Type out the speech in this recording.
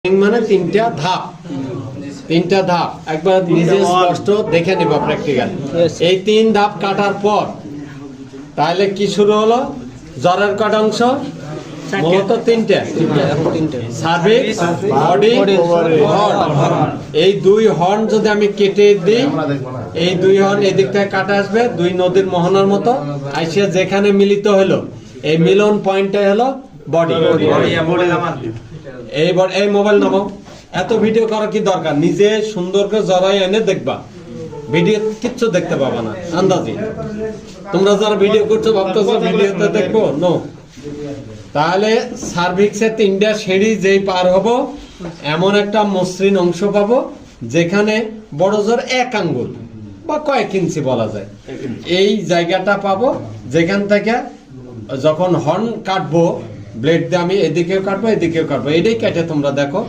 মানে তিনটা ধাপ একবার নিজে স্পষ্ট দেখে নিবা প্র্যাকটিক্যাল। এই 3 ধাপ কাটার পর তাহলে কি শুরু হলো? জ্বরের কটা অংশ? মূলত তিনটে, সার্ভিক্স, বডি, হর্ন। এই 2 হর্ন যদি আমি কেটে দিই, এই 2 হর্ন এদিক থেকে কাটা আসবে 2 নদীর মোহনার মতো, আইসা যেখানে মিলিত হলো এই মিলন পয়েন্টটাই হলো বডি। এই মোবাইল নামাও। এত ভিডিও করার কি দরকার? নিজে সুন্দর করে জড়াই এনে দেখবা, ভিডিও কিচ্ছু দেখতে পাবা না আন্দাজি। তোমরা যারা ভিডিও করছো ভাবতেছো ভিডিওতে দেখবো, নো। তাহলে সার্ভিক্সের 3টা সিঁড়ি যেই পার হব, এমন একটা মসৃণ অংশ পাবো যেখানে বড় জোর 1 আঙ্গুল বা কয়েক ইঞ্চি বলা যায়, এই জায়গাটা পাবো যেখান থেকে যখন হর্ন কাটবো ব্লেড দিয়ে আমি এদিকেও কাটবো এদিকেও কাটবো, এটাই কেটে তোমরা দেখো।